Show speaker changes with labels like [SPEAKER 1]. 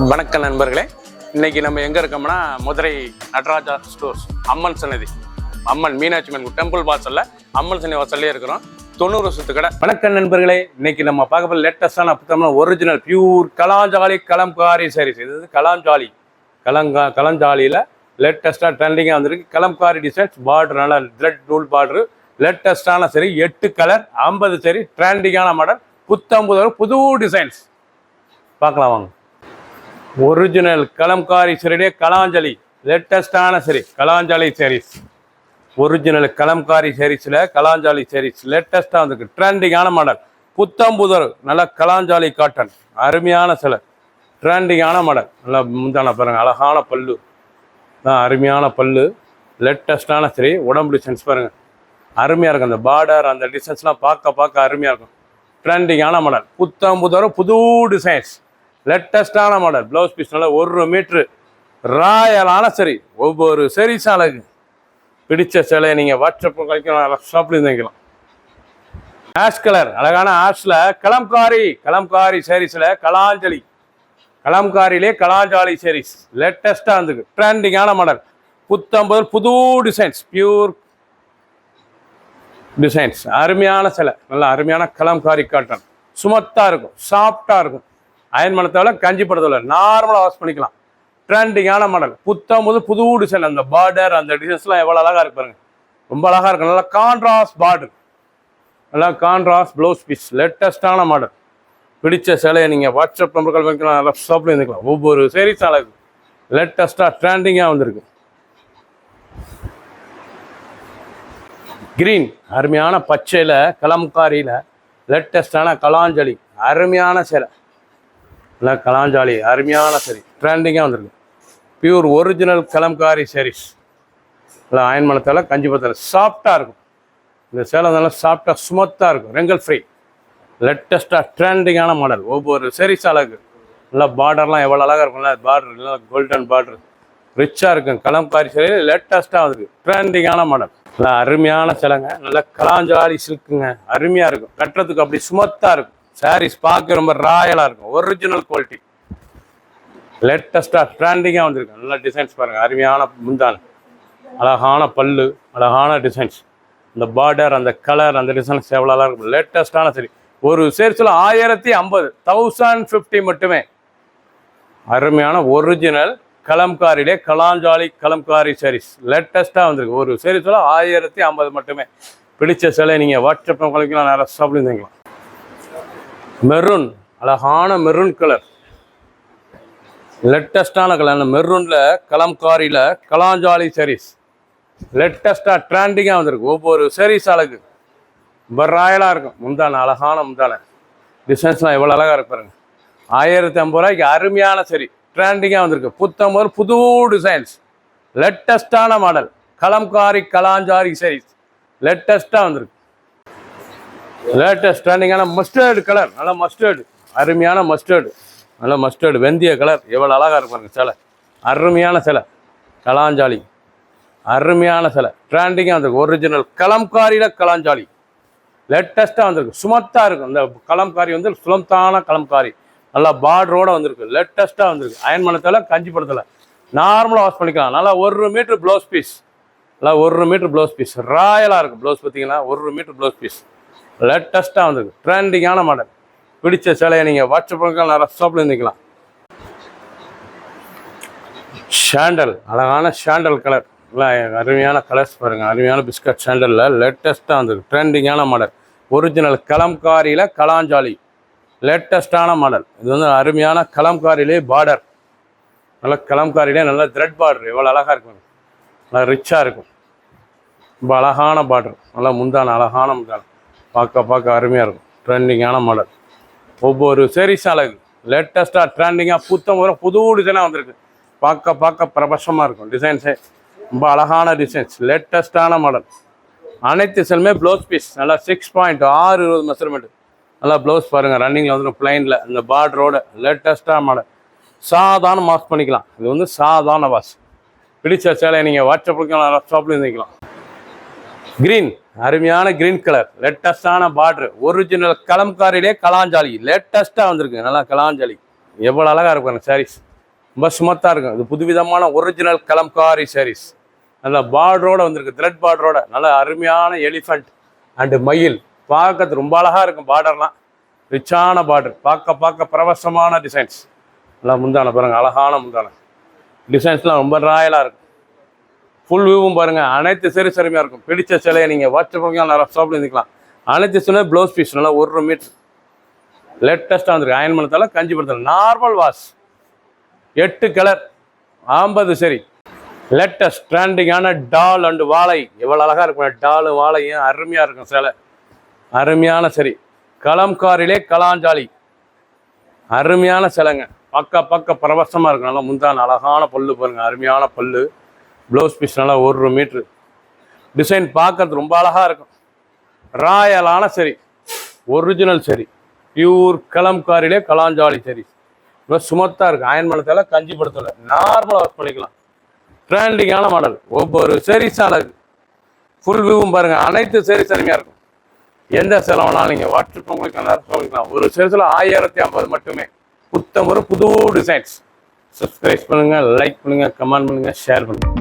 [SPEAKER 1] வணக்கம் நண்பர்களே, இன்னைக்கு நம்ம எங்க இருக்கோம்னா மதுரை நடராஜா ஸ்டோர்ஸ் அம்மன் சன்னதி, அம்மன் மீனாட்சி அம்மன் டெம்பிள் வாசல்ல அம்மன் சன்னதி வாசல்லே இருக்கிறோம். 90 வருஷத்து கடை. வணக்கம் நண்பர்களே, இன்னைக்கு நம்ம பார்க்க போகிற லேட்டஸ்டான புத்தகம்னா ஒரிஜினல் பியூர் கலாஞ்சாலி கலம்காரி சாரீஸ். இது கலாஞ்சாலி கலஞ்சாலியில் லேட்டஸ்டாக ட்ரெண்டிங்காக வந்துருக்கு. கலம்காரி டிசைன்ஸ், பார்டர் நல்லா த்ரெட் ரூல் பார்டரு, லேட்டஸ்டான சரி 8 கலர் 50 சரி ட்ரெண்டிங்கான மாடல், புது டிசைன்ஸ் பார்க்கலாம் வாங்க. ஒரிஜினல் கலம்காரி சரியே கலாஞ்சலி லேட்டஸ்டான சரி கலாஞ்சாலி சாரீஸ். ஒரிஜினல் கலம்காரி சாரீஸில் கலாஞ்சாலி சாரீஸ் லேட்டஸ்ட்டாக வந்துருக்கு. ட்ரெண்டிங்கான மாடல், புத்தம்புதர், நல்லா கலாஞ்சாலி காட்டன், அருமையான சில ட்ரெண்டிங்கான மாடல். நல்லா முந்தான பாருங்கள், அழகான பல்லு தான், அருமையான பல்லு, லேட்டஸ்டான சரி உடம்பு டிசைன்ஸ் பாருங்கள், அருமையாக இருக்கும். அந்த பார்டர் அந்த டிசைன்ஸ்லாம் பார்க்க அருமையாக இருக்கும். ட்ரெண்டிங்கான மாடல், புத்தம்புதர், புது டிசைன்ஸ், லேட்டஸ்டான மாடல். ப்ளவுஸ் பீஸ் நல்லா 1 மீட்ரு ராயலான சரி. ஒவ்வொரு சரி சாலைக்கு பிடிச்ச சிலையை நீங்கள் வாட்ஸ்அப் கழிக்கலாம், ஷாப்லேயும் வைக்கலாம். ஆஷ் கலர், அழகான ஆஷில் கலம்காரி சாரீஸில் கலம்காரியிலே கலாஞ்சாலி சாரீஸ் லேட்டஸ்ட்டாக இருந்துருக்கு. ட்ரெண்டிங்கான மாடல், புது டிசைன்ஸ், பியூர் டிசைன்ஸ், அருமையான சிலை, நல்லா அருமையான கலம்காரி காட்டன், சுமத்தாக இருக்கும், சாஃப்டாக இருக்கும். அயன் பண்ணத்தவிர கஞ்சி படத்தவிர நார்மலாக வாஷ் பண்ணிக்கலாம். ட்ரெண்டிங்கான மாடல், புது டிசைன். அந்த பார்டர் அந்த டிசைன்ஸ்லாம் எவ்வளோ அழகாக இருக்கு பாருங்க, ரொம்ப அழகாக இருக்கும். நல்லா கான்ட்ராஸ்ட் பார்டர், நல்லா கான்ட்ராஸ்ட் ப்ளவுஸ் பீஸ், லேட்டஸ்டான மாடல். பிடிச்ச சிலையை நீங்கள் வாட்ஸ்அப் நம்பர்கள் வைக்கலாம், நல்லா ஷாப்லேயும் இருந்துக்கலாம். ஒவ்வொரு சீரீஸ் அழகு லேட்டஸ்ட்டாக ட்ரெண்டிங்காக வந்திருக்கு. கிரீன், அருமையான பச்சையில் கலம்காரியில் லேட்டஸ்டான கலாஞ்சலி, அருமையான சிலை, இல்லை கலாஞ்சாலி, அருமையான சரி ட்ரெண்டிங்காக வந்திருக்கு. பியூர் ஒரிஜினல் கலம்காரி சாரீஸ், இல்லை அயன் மணத்தால் கஞ்சி பத்தில் சாஃப்டாக இருக்கும். இந்த சேலை நல்லா சாஃப்டாக ஸ்மூத்தாக இருக்கும், ரெங்கல் ஃப்ரீ, லேட்டஸ்ட்டாக ட்ரெண்டிங்கான மாடல். ஒவ்வொரு சாரீஸ் அழகு, நல்லா பார்டர்லாம் எவ்வளோ அழகாக இருக்கும்ல, பார்டர் நல்லா கோல்டன் பார்டர் ரிச்சாக இருக்கும். கலம்காரி சாரி லேட்டஸ்ட்டாக வந்திருக்கு, ட்ரெண்டிங்கான மாடல். நல்லா அருமையான சிலைங்க, நல்லா கலாஞ்சாலி சில்க்குங்க, அருமையாக இருக்கும். கட்டுறதுக்கு அப்படி ஸ்மூத்தாக இருக்கும். சாரீஸ் பார்க்க ரொம்ப ராயலாக இருக்கும், ஒரிஜினல் குவாலிட்டி, லேட்டஸ்ட்டாக ட்ரெண்டிங்காக வந்திருக்கு. நல்லா டிசைன்ஸ் பாருங்கள், அருமையான முந்தான, அழகான பல்லு, அழகான டிசைன்ஸ். இந்த பார்டர் அந்த கலர் அந்த டிசைன்ஸ் எவ்வளோ அழகாக இருக்கும். லேட்டஸ்ட்டான சரி, ஒரு சேல்ஸில் 1050 மட்டுமே. அருமையான ஒரிஜினல் கலம்காரிலே கலாஞ்சாலி கலம்காரி சாரீஸ் லேட்டஸ்ட்டாக வந்திருக்கு. ஒரு சேல்ஸில் 1050 மட்டுமே. பிடிச்ச சிலை நீங்கள் வாட்ஸ்அப் கழிக்கலாம், நிறைய ஷாப்லேயும் தங்கிக்கலாம். மெரூன், அழகான மெரூன் கலர், லேட்டஸ்டான கலர். மெரூனில் கலம்காரியில் கலாஞ்சாலி சாரீஸ் லேட்டஸ்ட்டாக ட்ரெண்டிங்காக வந்திருக்கு. ஒவ்வொரு சாரீஸ் அழகு ரொம்ப ராயலாக இருக்கும். முந்தான, அழகான முந்தான டிசைன்ஸ்லாம் எவ்வளோ அழகாக இருக்கு பாருங்க. 1050 ரூபாய்க்கு அருமையான சரி ட்ரெண்டிங்காக வந்திருக்கு. புது டிசைன்ஸ், லேட்டஸ்டான மாடல், கலம்காரி கலாஞ்சாலி சாரீஸ் லேட்டஸ்ட்டாக வந்திருக்கு. லேட்டஸ்ட் ட்ரெண்டிங்கான மஸ்டர்டு கலர், நல்லா மஸ்டர்டு, அருமையான மஸ்டர்டு, நல்லா மஸ்டர்டு வெந்திய கலர், எவ்வளோ அழகாக இருப்பாங்க சிலை. அருமையான சிலை, கலாஞ்சாலி, அருமையான சிலை ட்ரெண்டிங்காக வந்திருக்கு. ஒரிஜினல் கலம்காரியில் கலாஞ்சாலி லேட்டஸ்ட்டாக வந்திருக்கு, சுமத்தாக இருக்கும். இந்த கலம்காரி வந்து சுலம்தான கலம்காரி, நல்லா பார்டரோடு வந்திருக்கு, லேட்டஸ்ட்டாக வந்திருக்கு. அயன் பண்ணத்தில் கஞ்சி படத்தில் நார்மலாக வாஷ் பண்ணிக்கலாம். நல்லா 1 மீட்ரு ப்ளவுஸ் பீஸ், நல்லா 1 மீட்ரு ப்ளவுஸ் பீஸ் ராயலாக இருக்கும். ப்ளவுஸ் பார்த்தீங்கன்னா 1 மீட்ரு ப்ளவுஸ் பீஸ் லேட்டஸ்ட்டாக வந்திருக்கு. ட்ரெண்டிங்கான மாடல். பிடிச்ச சிலையை நீங்கள் வாட்ஸ்அப் பண்ணிக்கலாம், நிறைய ஷாப்பில் இருந்துக்கலாம். ஷாண்டல், அழகான ஷாண்டல் கலர், இல்லை அருமையான கலர்ஸ் பாருங்கள், அருமையான பிஸ்கட் ஷாண்டலில் லேட்டஸ்ட்டாக வந்திருக்கு. ட்ரெண்டிங்கான மாடல், ஒரிஜினல் கலம்காரியில் கலாஞ்சாலி லேட்டஸ்ட்டான மாடல். இது வந்து அருமையான கலம்காரியிலே பார்டர், நல்லா கலம்காரியிலே நல்லா த்ரெட் பார்டர், எவ்வளோ அழகாக இருக்கும், நல்லா ரிச்சாக இருக்கும். ரொம்ப அழகான பார்டர், நல்லா முந்தான, அழகான முந்தான, பார்க்க அருமையாக இருக்கும். ட்ரெண்டிங்கான மாடல். ஒவ்வொரு சாரீஸ் அழகு லேட்டஸ்ட்டாக ட்ரெண்டிங்காக புது டிசைனாக வந்திருக்கு. பார்க்க பிரபசமாக இருக்கும். டிசைன்ஸே ரொம்ப அழகான டிசைன்ஸ், லேட்டஸ்ட்டான மாடல். அனைத்து செல்லுமே ப்ளவுஸ் பீஸ், நல்லா 6.6 மெஷர்மெண்ட், நல்லா ப்ளவுஸ் பாருங்கள். ரன்னிங்கில் வந்துடும் பிளைனில், இந்த பார்டரோட லேட்டஸ்ட்டான மாடல். சாதாரண வாஷ் பண்ணிக்கலாம். இது வந்து சாதாரண வாஷ். பிடிச்ச சேலையை நீங்கள் வாட்ஸ்அப்பில் ஷாப்லேயும் இருந்துக்கலாம். கிரீன், அருமையான கிரீன் கலர், லேட்டஸ்டான பார்டர், ஒரிஜினல் கலம்காரியிலே கலாஞ்சாலி லேட்டஸ்ட்டாக வந்திருக்கு. நல்லா கலாஞ்சாலி எவ்வளோ அழகாக இருக்கும் சாரீஸ். ரொம்ப ஸ்மூத்தாக இருக்கும். இது புதுவிதமான ஒரிஜினல் கலம்காரி சாரீஸ். நல்லா பார்டரோட வந்திருக்கு, த்ரெட் பார்டரோட. நல்லா அருமையான எலிஃபண்ட் அண்டு மயில். பார்க்கறது ரொம்ப அழகாக இருக்கும். பார்டர்லாம் ரிச்சான பார்டர், பார்க்க பிரவசமான டிசைன்ஸ். நல்லா முந்தான பாருங்க, அழகான முந்தான டிசைன்ஸ்லாம் ரொம்ப ராயலாக இருக்கும். ஃபுல் வியூவும் பாருங்கள், அனைத்து சரி அருமையாக இருக்கும். பிடிச்ச சிலையை நீங்கள் வாட்ஸ்அப் பண்ணி நிறைய ஷாப்பில் இருந்துக்கலாம். அனைத்து சிலை ப்ளவுஸ் பீஸ் நல்லா 1 மீட்டர் லேட்டஸ்ட்டாக வந்துருக்கு. அயன் பண்ணத்தால கஞ்சிபுரத்தில் நார்மல் வாஷ் 8 கலர் 50 சரி. லேட்டஸ்ட் ட்ரெண்டிங்கான டால் அண்டு வாழை. எவ்வளோ அழகாக இருக்கும் டாலு வாழையும், அருமையாக இருக்கும் சிலை. அருமையான சரி, கலம்காரிலே கலாஞ்சாலி. அருமையான சிலைங்க, பார்க்க பிரவசமாக இருக்கும். நல்லா முந்தான அழகான பல்லு பாருங்கள், அருமையான பல்லு. ப்ளவுஸ் பீஸ் நல்லா 1 மீட்ரு. டிசைன் பார்க்கறது ரொம்ப அழகாக இருக்கும். ராயலான சரி, ஒரிஜினல் சரி, பியூர் கலம்காரிலே கலாஞ்சாலி சரி. ரொம்ப சுமத்தாக இருக்குது. அயன் பண்ணத்தால கஞ்சிபுரத்தில் நார்மலாக ஒர்க் பண்ணிக்கலாம். ட்ரெண்டிங்கான மாடல். ஒவ்வொரு சரிஸும் அழகு. ஃபுல் வியூவும் பாருங்கள், அனைத்து சரிஸ் அருமையாக இருக்கும். எந்த செலவுனாலும் நீங்கள் வாட்ஸ்அப் உங்களுக்கு நேரம் சொல்லிக்கலாம். ஒரு சரிசில் 1050 மட்டுமே. புத்தம் ஒரு புது டிசைன்ஸ். சப்ஸ்கிரைப் பண்ணுங்கள், லைக் பண்ணுங்கள், கமெண்ட் பண்ணுங்கள், ஷேர் பண்ணுங்கள்.